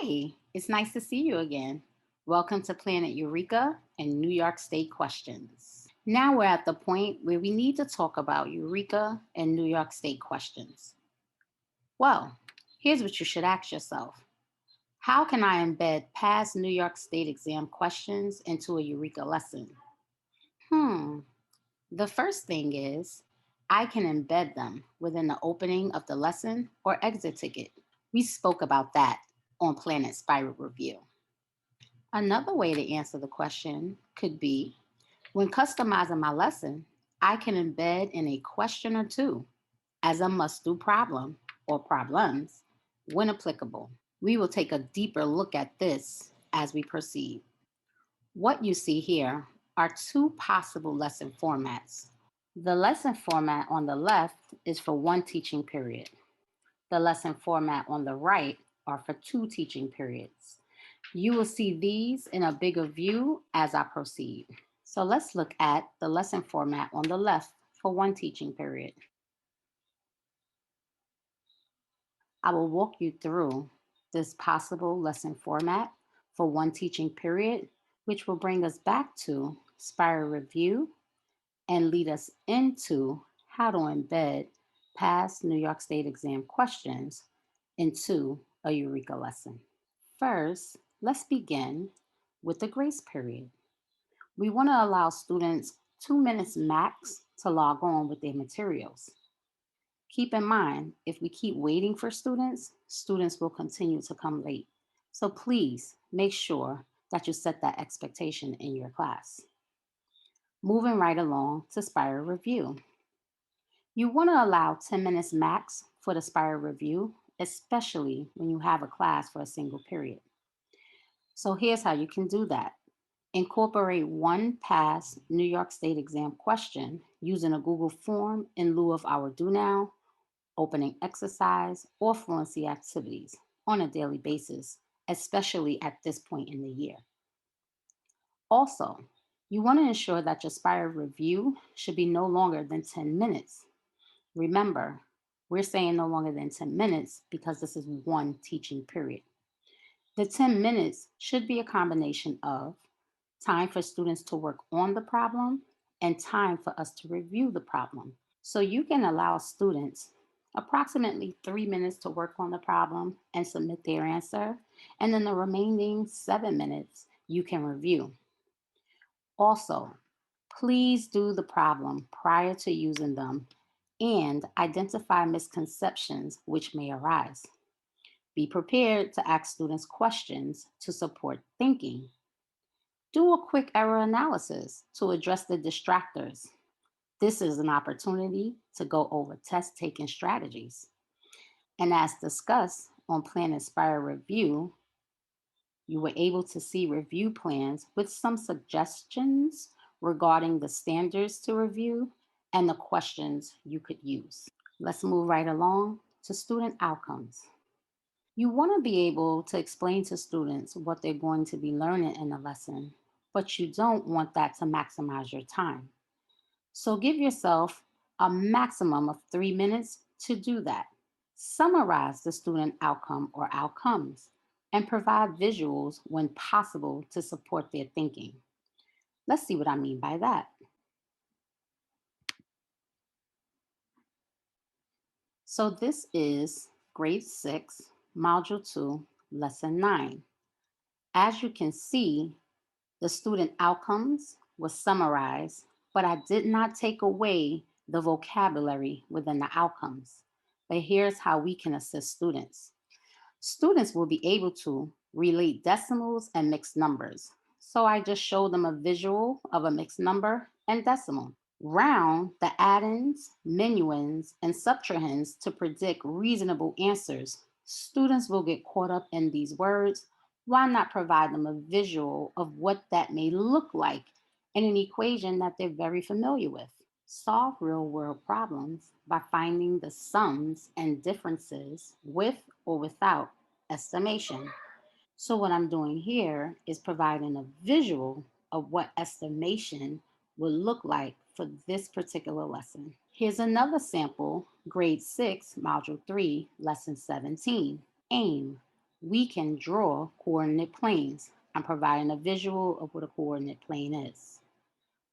Hey, it's nice to see you again. Welcome to Planet Eureka and New York State questions. Now we're at the point where we need to talk about Eureka and New York State questions. Well, here's what you should ask yourself. How can I embed past New York State exam questions into a Eureka lesson? Hmm, the first thing is I can embed them within the opening of the lesson or exit ticket. We spoke about that on Planet Spiral Review. Another way to answer the question could be when customizing my lesson, I can embed in a question or two as a must do problem or problems when applicable. We will take a deeper look at this as we proceed. What you see here are two possible lesson formats. The lesson format on the left is for one teaching period. The lesson format on the right are for two teaching periods. You will see these in a bigger view as I proceed. So let's look at the lesson format on the left for one teaching period. I will walk you through this possible lesson format for one teaching period, which will bring us back to Spiral Review and lead us into how to embed past New York State exam questions into a Eureka lesson. First, let's begin with the grace period. We want to allow students 2 minutes max to log on with their materials. Keep in mind, if we keep waiting for students, students will continue to come late. So please make sure that you set that expectation in your class. Moving right along to Spiral Review. You want to allow 10 minutes max for the Spiral Review, especially when you have a class for a single period. So here's how you can do that. Incorporate one past New York State exam question using a Google form in lieu of our do now, opening exercise, or fluency activities on a daily basis, especially at this point in the year. Also, you want to ensure that your Spiral Review should be no longer than 10 minutes. Remember, we're saying no longer than 10 minutes because this is one teaching period. The 10 minutes should be a combination of time for students to work on the problem and time for us to review the problem. So you can allow students approximately 3 minutes to work on the problem and submit their answer, and then the remaining 7 minutes you can review. Also, please do the problem prior to using them and identify misconceptions which may arise. Be prepared to ask students questions to support thinking. Do a quick error analysis to address the distractors. This is an opportunity to go over test taking strategies. And as discussed on Plan Inspire Review, you were able to see review plans with some suggestions regarding the standards to review and the questions you could use. Let's move right along to student outcomes. You want to be able to explain to students what they're going to be learning in a lesson, but you don't want that to maximize your time. So give yourself a maximum of 3 minutes to do that. Summarize the student outcome or outcomes and provide visuals when possible to support their thinking. Let's see what I mean by that. So this is grade 6, module 2, lesson 9. As you can see, the student outcomes was summarized, but I did not take away the vocabulary within the outcomes. But here's how we can assist students. Students will be able to relate decimals and mixed numbers. So I just showed them a visual of a mixed number and decimal. Round the addends, minuends, and subtrahends to predict reasonable answers. Students will get caught up in these words. Why not provide them a visual of what that may look like in an equation that they're very familiar with? Solve real world problems by finding the sums and differences with or without estimation. So what I'm doing here is providing a visual of what estimation will look like for this particular lesson. Here's another sample, grade 6, module 3, lesson 17. Aim. We can draw coordinate planes. I'm providing a visual of what a coordinate plane is.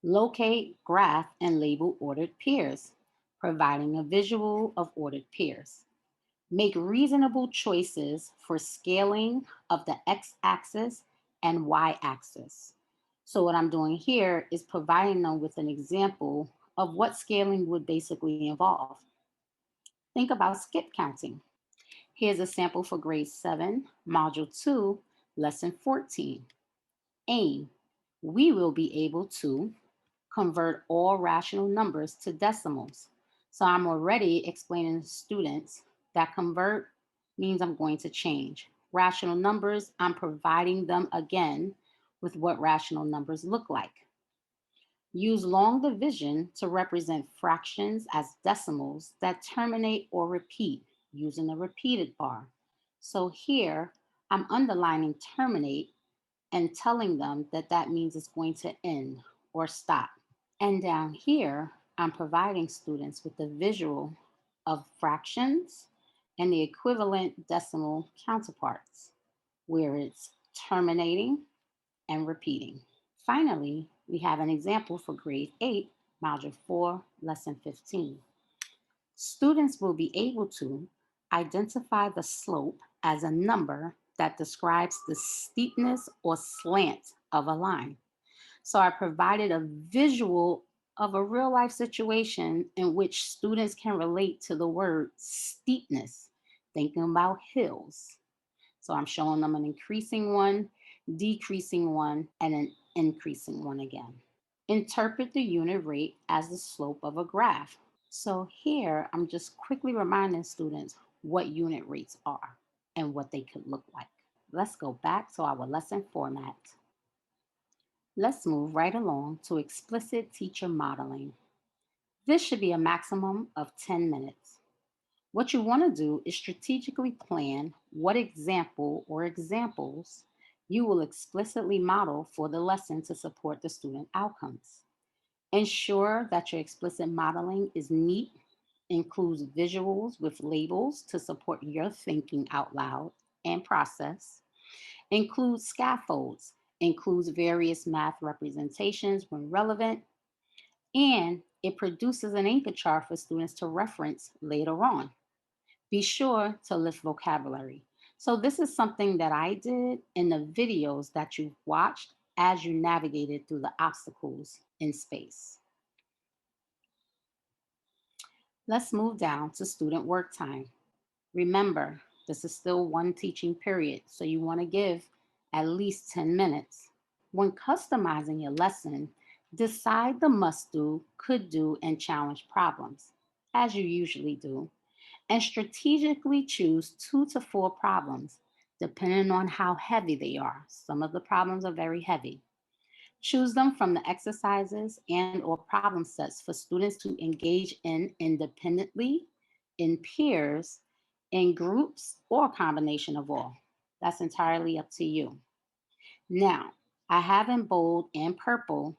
Locate, graph, and label ordered pairs, providing a visual of ordered pairs. Make reasonable choices for scaling of the x-axis and y-axis. So what I'm doing here is providing them with an example of what scaling would basically involve. Think about skip counting. Here's a sample for grade 7, module 2, lesson 14. Aim. We will be able to convert all rational numbers to decimals. So I'm already explaining to students that convert means I'm going to change. Rational numbers, I'm providing them again with what rational numbers look like. Use long division to represent fractions as decimals that terminate or repeat using the repeated bar. So here I'm underlining terminate and telling them that that means it's going to end or stop. And down here, I'm providing students with the visual of fractions and the equivalent decimal counterparts, where it's terminating and repeating. Finally, we have an example for grade 8, module 4, lesson 15. Students will be able to identify the slope as a number that describes the steepness or slant of a line. So I provided a visual of a real life situation in which students can relate to the word steepness, thinking about hills. So I'm showing them an increasing one, decreasing one, and an increasing one again. Interpret the unit rate as the slope of a graph. So here I'm just quickly reminding students what unit rates are and what they could look like. Let's go back to our lesson format. Let's move right along to explicit teacher modeling. This should be a maximum of 10 minutes. What you want to do is strategically plan what example or examples you will explicitly model for the lesson to support the student outcomes. Ensure that your explicit modeling is neat, includes visuals with labels to support your thinking out loud and process, includes scaffolds, includes various math representations when relevant, and it produces an anchor chart for students to reference later on. Be sure to list vocabulary. So this is something that I did in the videos that you've watched as you navigated through the obstacles in space. Let's move down to student work time. Remember, this is still one teaching period, so you want to give at least 10 minutes. When customizing your lesson, decide the must do, could do, and challenge problems, as you usually do, and strategically choose 2 to 4 problems, depending on how heavy they are. Some of the problems are very heavy. Choose them from the exercises and or problem sets for students to engage in independently, in peers, in groups, or a combination of all. That's entirely up to you. Now, I have in bold and purple,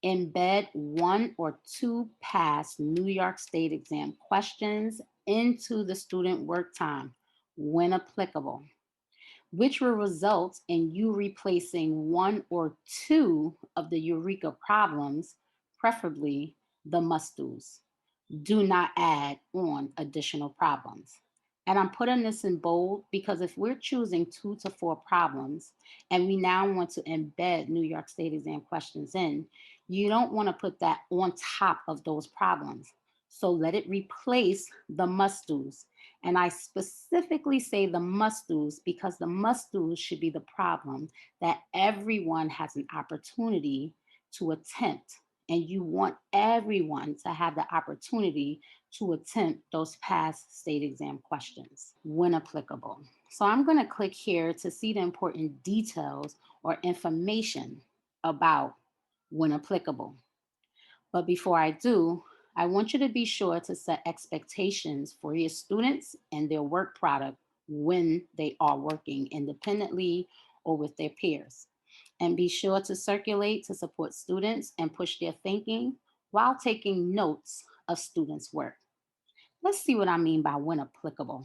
embed 1 or 2 past New York State exam questions into the student work time when applicable, which will result in you replacing 1 or 2 of the Eureka problems, preferably the must do's. Do not add on additional problems. And I'm putting this in bold because if we're choosing 2 to 4 problems and we now want to embed New York State exam questions in, you don't want to put that on top of those problems. So let it replace the must do's. And I specifically say the must do's because the must do's should be the problem that everyone has an opportunity to attempt, and you want everyone to have the opportunity to attempt those past state exam questions when applicable. So I'm going to click here to see the important details or information about when applicable. But before I do, I want you to be sure to set expectations for your students and their work product when they are working independently or with their peers. And be sure to circulate to support students and push their thinking while taking notes of students' work. Let's see what I mean by when applicable.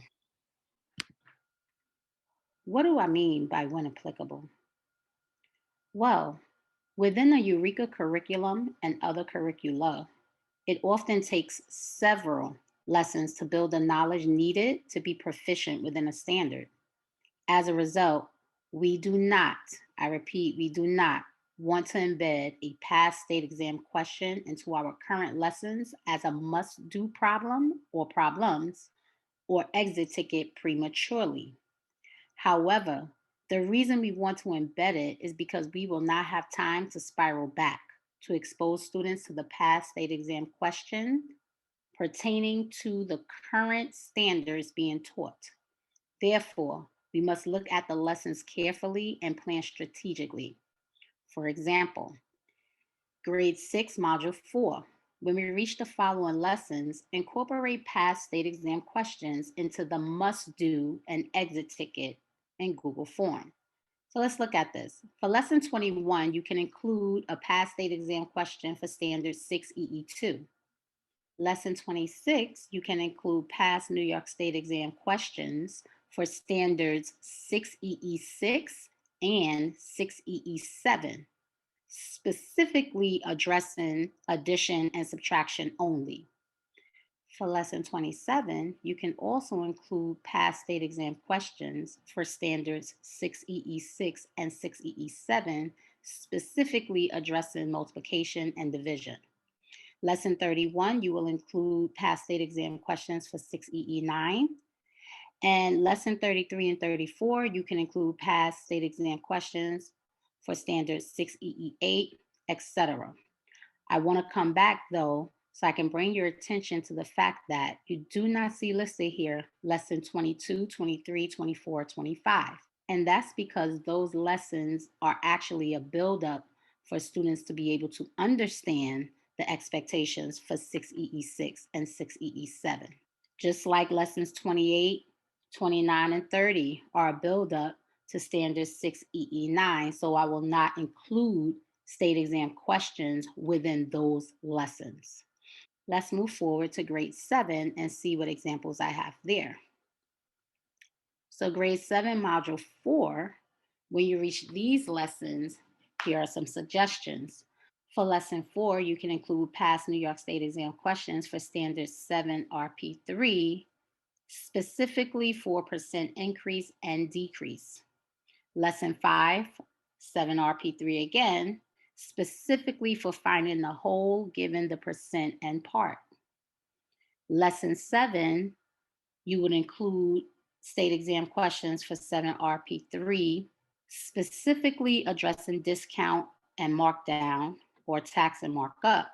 What do I mean by when applicable? Well, within a Eureka curriculum and other curricula, it often takes several lessons to build the knowledge needed to be proficient within a standard. As a result, we do not, I repeat, we do not want to embed a past state exam question into our current lessons as a must do problem or problems or exit ticket prematurely. However, the reason we want to embed it is because we will not have time to spiral back to expose students to the past state exam question pertaining to the current standards being taught. Therefore, we must look at the lessons carefully and plan strategically. For example, grade 6, module 4. When we reach the following lessons, incorporate past state exam questions into the must do and exit ticket in Google Form. So let's look at this. For lesson 21, you can include a past state exam question for standard 6 EE2. Lesson 26, you can include past New York State exam questions for standards 6EE6 and 6EE7, specifically addressing addition and subtraction only. For lesson 27, you can also include past state exam questions for standards 6EE6 and 6EE7, specifically addressing multiplication and division. Lesson 31, you will include past state exam questions for 6EE9. And lesson 33 and 34, you can include past state exam questions for standards 6EE8, etc. I want to come back though, so I can bring your attention to the fact that you do not see listed here lesson 22, 23, 24, 25. And that's because those lessons are actually a buildup for students to be able to understand the expectations for 6EE6 and 6EE7. Just like lessons 28, 29, and 30 are a buildup to standard 6EE9, so I will not include state exam questions within those lessons. Let's move forward to grade 7 and see what examples I have there. So grade 7, module 4, when you reach these lessons, here are some suggestions. For lesson 4, you can include past New York State exam questions for standard 7 RP3, specifically for percent increase and decrease. Lesson 5, 7 RP3 again, specifically for finding the whole given the percent and part. Lesson 7, you would include state exam questions for 7 RP3, specifically addressing discount and markdown or tax and markup.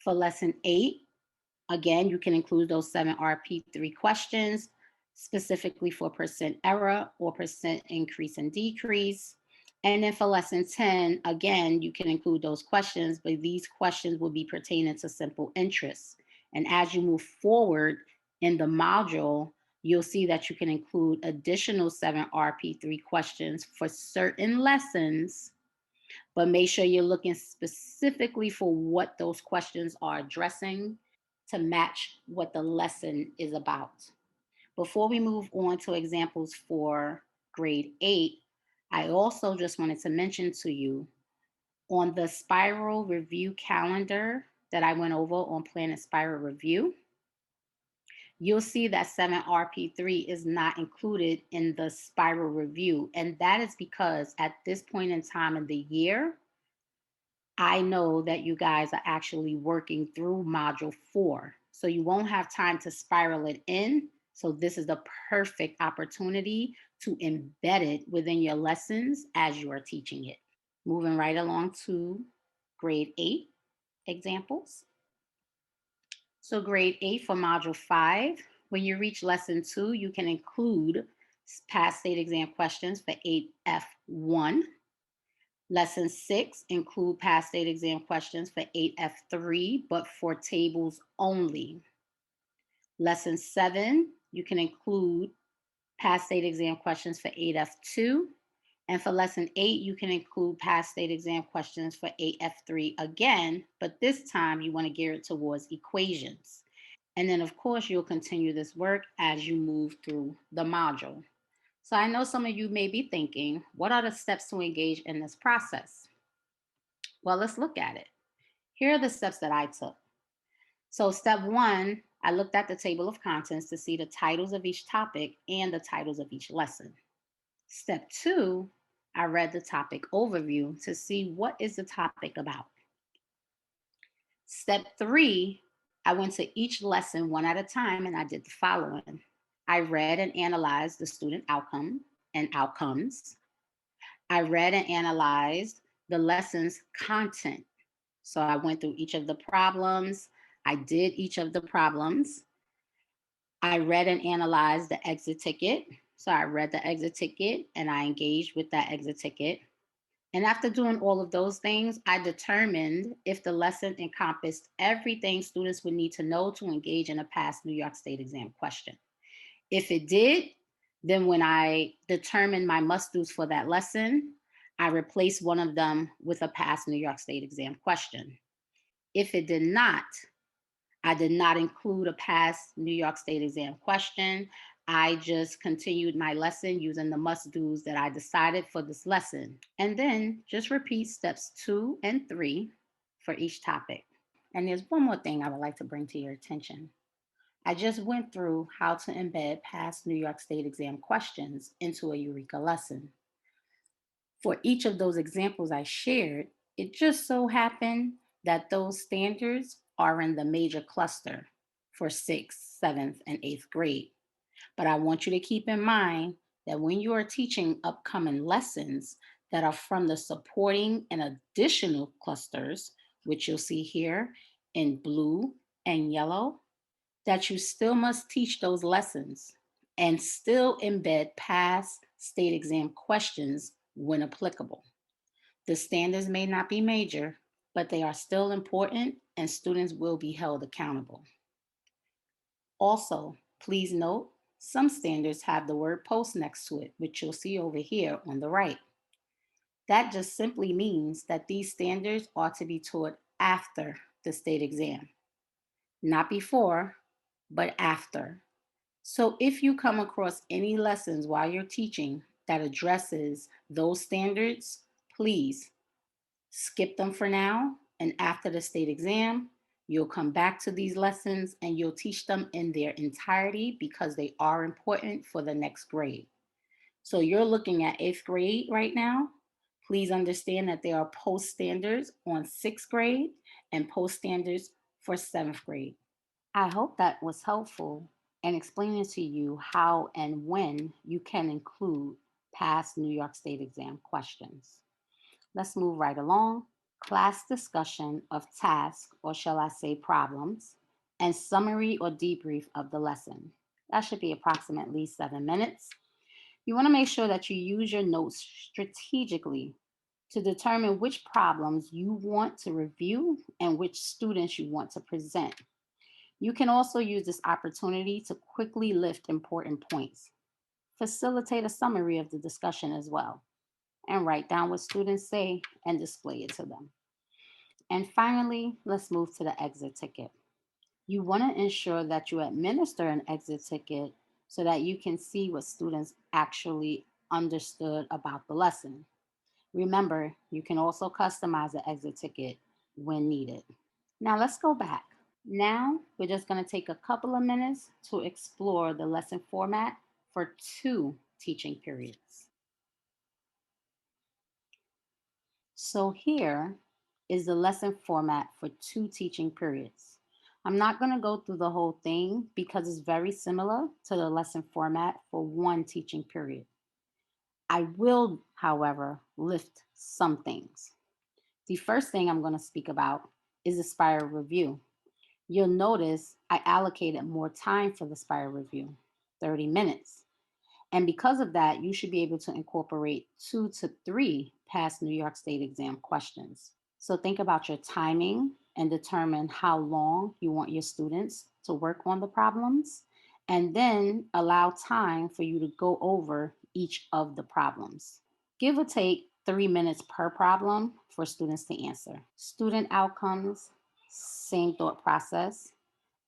For lesson 8, again, you can include those 7 RP3 questions, specifically for percent error or percent increase and decrease. And then for lesson 10, again, you can include those questions, but these questions will be pertaining to simple interest. And as you move forward in the module, you'll see that you can include additional 7 RP3 questions for certain lessons, but make sure you're looking specifically for what those questions are addressing to match what the lesson is about. Before we move on to examples for grade 8, I also just wanted to mention to you on the spiral review calendar that I went over on Planet Spiral Review, you'll see that 7RP3 is not included in the spiral review. And that is because at this point in time in the year, I know that you guys are actually working through module 4. So you won't have time to spiral it in. So this is the perfect opportunity to embed it within your lessons as you are teaching it. Moving right along to grade 8 examples. So grade 8 for module 5, when you reach lesson 2, you can include past state exam questions for 8F1. Lesson 6, include past state exam questions for 8F3, but for tables only. Lesson 7, you can include past state exam questions for 8F2. And for lesson 8, you can include past state exam questions for 8F3 again, but this time you want to gear it towards equations. And then, of course, you'll continue this work as you move through the module. So I know some of you may be thinking, what are the steps to engage in this process? Well, let's look at it. Here are the steps that I took. So, step one, I looked at the table of contents to see the titles of each topic and the titles of each lesson. Step two, I read the topic overview to see what is the topic about. Step three, I went to each lesson one at a time and I did the following. I read and analyzed the student outcome and outcomes. I read and analyzed the lesson's content. So I went through each of the problems. I did each of the problems. I read and analyzed the exit ticket. So I read the exit ticket and I engaged with that exit ticket. And after doing all of those things, I determined if the lesson encompassed everything students would need to know to engage in a past New York State exam question. If it did, then when I determined my must dos for that lesson, I replaced one of them with a past New York State exam question. If it did not, I did not include a past New York State exam question. I just continued my lesson using the must dos that I decided for this lesson. And then just repeat steps 2 and 3 for each topic. And there's one more thing I would like to bring to your attention. I just went through how to embed past New York State exam questions into a Eureka lesson. For each of those examples I shared, it just so happened that those standards are in the major cluster for 6th, 7th, and 8th grade. But I want you to keep in mind that when you are teaching upcoming lessons that are from the supporting and additional clusters, which you'll see here in blue and yellow, that you still must teach those lessons and still embed past state exam questions when applicable. The standards may not be major, but they are still important and students will be held accountable. Also, please note, some standards have the word post next to it, which you'll see over here on the right. That just simply means that these standards ought to be taught after the state exam, not before, but after. So if you come across any lessons while you're teaching that addresses those standards, please skip them for now. And after the state exam, you'll come back to these lessons and you'll teach them in their entirety because they are important for the next grade. So you're looking at 8th grade right now. Please understand that there are post standards on 6th grade and post standards for 7th grade. I hope that was helpful in explaining to you how and when you can include past New York State exam questions. Let's move right along. Class discussion of tasks, or shall I say problems, and summary or debrief of the lesson. That should be approximately 7 minutes. You want to make sure that you use your notes strategically to determine which problems you want to review and which students you want to present. You can also use this opportunity to quickly lift important points. Facilitate a summary of the discussion as well, and write down what students say and display it to them. And finally, let's move to the exit ticket. You want to ensure that you administer an exit ticket so that you can see what students actually understood about the lesson. Remember, you can also customize the exit ticket when needed. Now let's go back. Now, we're just going to take a couple of minutes to explore the lesson format for 2 teaching periods. So here is the lesson format for 2 teaching periods. I'm not going to go through the whole thing because it's very similar to the lesson format for 1 teaching period. I will, however, lift some things. The first thing I'm going to speak about is the spiral review. You'll notice I allocated more time for the spiral review, 30 minutes. And because of that, you should be able to incorporate 2 to 3 past New York State exam questions. So think about your timing and determine how long you want your students to work on the problems, and then allow time for you to go over each of the problems. Give or take 3 minutes per problem for students to answer. Student outcomes, same thought process.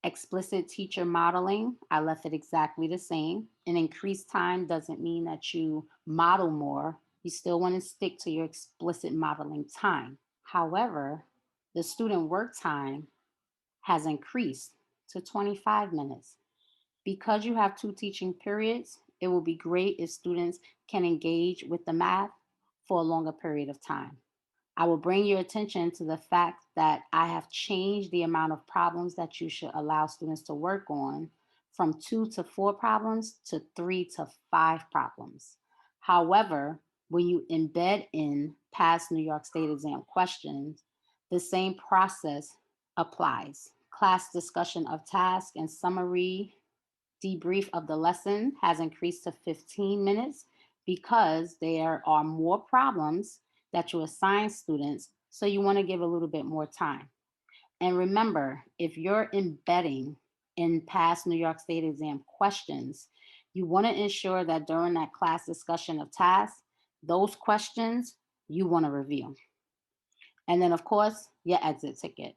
Explicit teacher modeling, I left it exactly the same. An increased time doesn't mean that you model more. You still want to stick to your explicit modeling time. However, the student work time has increased to 25 minutes. Because you have two teaching periods, it will be great if students can engage with the math for a longer period of time. I will bring your attention to the fact that I have changed the amount of problems that you should allow students to work on from 2 to 4 problems to 3 to 5 problems. However, when you embed in past New York State exam questions, the same process applies. Class discussion of task and summary debrief of the lesson has increased to 15 minutes because there are more problems that you assign students. So you want to give a little bit more time. And remember, if you're embedding in past New York State exam questions, you want to ensure that during that class discussion of tasks, those questions you want to review. And then, of course, your exit ticket.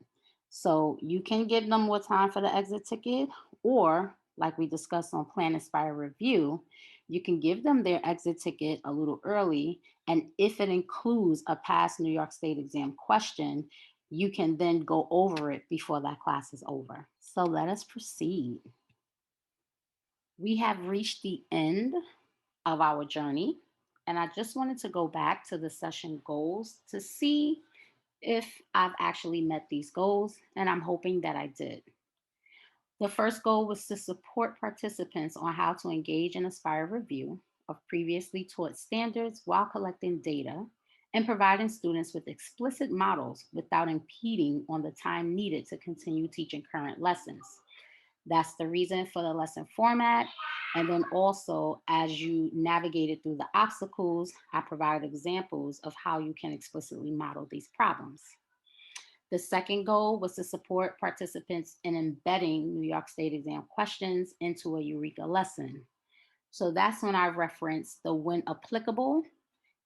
So you can give them more time for the exit ticket, or like we discussed on Plan Inspire Review, you can give them their exit ticket a little early. And if it includes a past New York State exam question, you can then go over it before that class is over. So let us proceed. We have reached the end of our journey. And I just wanted to go back to the session goals to see if I've actually met these goals, and I'm hoping that I did. The first goal was to support participants on how to engage in Aspire review of previously taught standards while collecting data and providing students with explicit models without impeding on the time needed to continue teaching current lessons. That's the reason for the lesson format. And then also, as you navigated through the obstacles, I provided examples of how you can explicitly model these problems. The second goal was to support participants in embedding New York State exam questions into a Eureka lesson. So that's when I referenced the when applicable,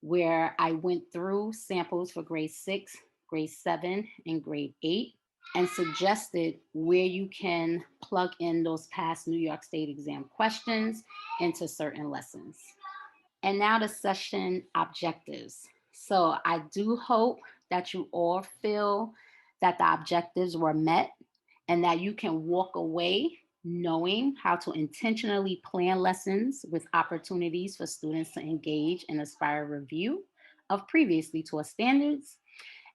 where I went through samples for grade 6, grade 7, and grade 8, and suggested where you can plug in those past New York State exam questions into certain lessons. And now the session objectives. So I do hope that you all feel that the objectives were met and that you can walk away knowing how to intentionally plan lessons with opportunities for students to engage in Aspire review of previously taught standards,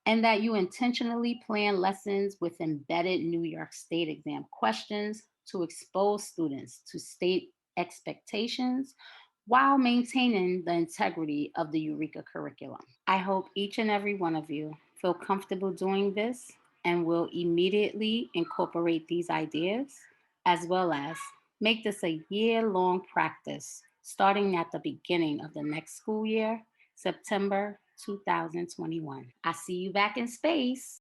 and that you intentionally plan lessons with embedded New York State exam questions to expose students to state expectations while maintaining the integrity of the Eureka curriculum. I hope each and every one of you feel comfortable doing this and will immediately incorporate these ideas, as well as make this a year-long practice starting at the beginning of the next school year, September 2021. I see you back in space.